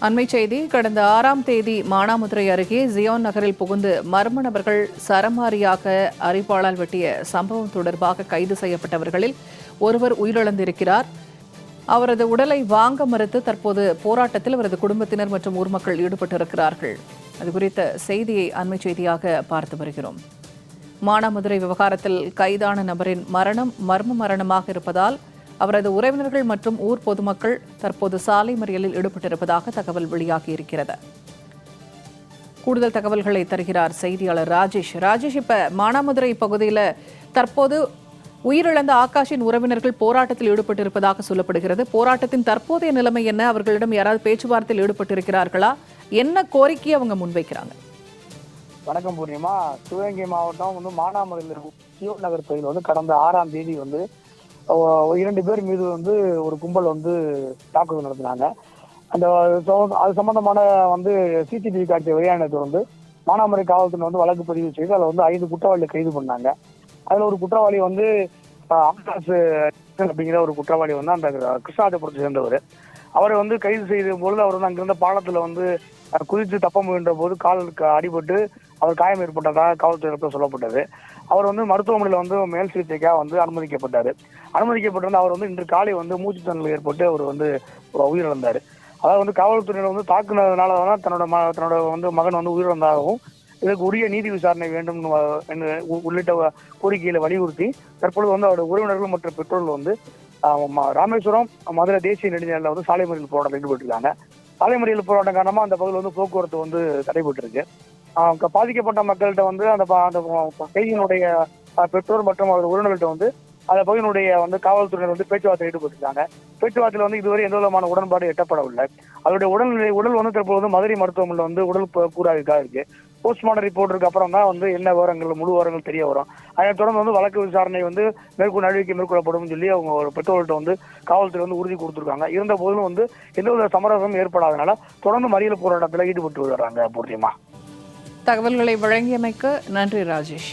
அண்மை செய்தி கடந்த 6ஆம் தேதி மானாமதுரை அருகே ஜியோன் நகரில் புகுந்து மர்ம நபர்கள் சரமாரியாக அரிவாளால் வெட்டிய சம்பவம் தொடர்பாக கைது செய்யப்பட்டவர்களில் ஒருவர் உயிரிழந்திருக்கிறார். அவரது உடலை வாங்க மறுத்து தற்போது போராட்டத்தில் அவரது குடும்பத்தினர் மற்றும் ஊர் மக்கள் ஈடுபட்டிருக்கிறார்கள். அது குறித்த செய்தியை அண்மை செய்தியாக பார்த்து வருகிறோம். மானாமதுரை விவகாரத்தில் கைதான நபரின் மரணம் மர்ம மரணமாக இருப்பதால் அவரது உறவினர்கள் மற்றும் ஊர் பொதுமக்கள் தற்போது சாலை மறியலில் ஈடுபட்டிருப்பதாக தகவல் வெளியாகியிருக்கிறது. கூடுதல் தகவல்களை தருகிறார் செய்தியாளர் ராஜேஷ். இப்ப மானாமதுரை பகுதியில் தற்போது உயிரிழந்த ஆகாஷின் உறவினர்கள் போராட்டத்தில் ஈடுபட்டிருப்பதாக சொல்லப்படுகிறது. போராட்டத்தின் தற்போதைய நிலைமை என்ன? அவர்களிடம் யாராவது பேச்சுவார்த்தையில் ஈடுபட்டிருக்கிறார்களா? என்ன கோரிக்கை அவங்க முன்வைக்கிறாங்க? வணக்கம் பூர்ணிமா. சிவகங்கை மாவட்டம் மானாமதுரையில் இருக்கும் ஜியோன் நகர் பகுதியில் கடந்த 6ஆம் தேதி 2 பேர் மீது ஒரு கும்பல் தாக்குதல் நடத்தினாங்க. அது சம்பந்தமான சிசிடிவி காட்சியை வெளியானது மானாமதுரை காவல்துறை வழக்கு பதிவு செய்து அதில் 5 குற்றவாளிகளை கைது பண்ணாங்க. அதுல ஒரு குற்றவாளி ஆகாஷ் அப்படிங்கிற ஒரு குற்றவாளி அந்த கிருஷ்ணாஜபுரத்தை சேர்ந்தவர். அவரை கைது செய்த பொழுது அவர் அங்கிருந்த பாலத்துல குதித்து தப்ப முயன்ற போது காலுக்கு அடிபட்டு அவர் காயம் ஏற்பட்டதாக காவல்துறையினருக்கு சொல்லப்பட்டது. அவர் மருத்துவமனையில் மேல் சிகிச்சைக்காக அனுமதிக்கப்பட்டார். அனுமதிக்கப்பட்டிருந்த அவர் இன்று காலை மூச்சு திணறல் ஏற்பட்டு அவர் உயிரிழந்தார். அதாவது காவல்துறையினர் தாக்குனதுனால தன்னோட மகன் உயிரிழந்ததாகவும் இதற்கு உரிய நீதி விசாரணை வேண்டும் உள்ளிட்ட கோரிக்கைகளை வலியுறுத்தி தற்பொழுது அவருடைய உறவினர்கள் மற்றும் பெற்றோர்கள் ராமேஸ்வரம் மதுரை தேசிய நெடுஞ்சாலையில் சாலை மறியல் போராட்டம் ஈடுபட்டிருக்காங்க. சாலை மறியல் போராட்டம் காரணமா அந்த பகுதியில் போக்குவரத்து தடைபட்டிருக்கு. பாதிக்கப்பட்ட மக்கள்கிட்ட அந்த கைதியினுடைய பெற்றோர் மற்றும் அவர் உறவினர்கள்ட்ட அந்த பகுதியினுடைய காவல்துறையினர் பேச்சுவார்த்தை ஈடுபட்டிருக்காங்க. பேச்சுவார்த்தையில் இதுவரை எந்த விதமான உடன்பாடு எட்டப்படவில்லை. அவருடைய உடல் தற்போது மதுரை மருத்துவமனையில் உடல் கூறாக இருக்கு. போஸ்ட்மார்டம் ரிப்போர்ட்டுக்கு அப்புறம் தான் என்ன விவரங்கள் முழு விவரங்கள் தெரிய வரும். அதை தொடர்ந்து வழக்கு விசாரணை நடவடிக்கை மேற்கொள்ளப்படும் சொல்லி அவங்க ஒரு பெற்றோர்கள்ட்ட காவல்துறை உறுதி கொடுத்திருக்காங்க. இருந்த போதிலும் எந்தவித சமரசமும் ஏற்படாதனால தொடர்ந்து மறியல் போராட்டத்தில் ஈடுபட்டு வருகிறாங்க. பூர்ணிமா, தகவல்களை வழங்கியமைக்கு நன்றி ராஜேஷ்.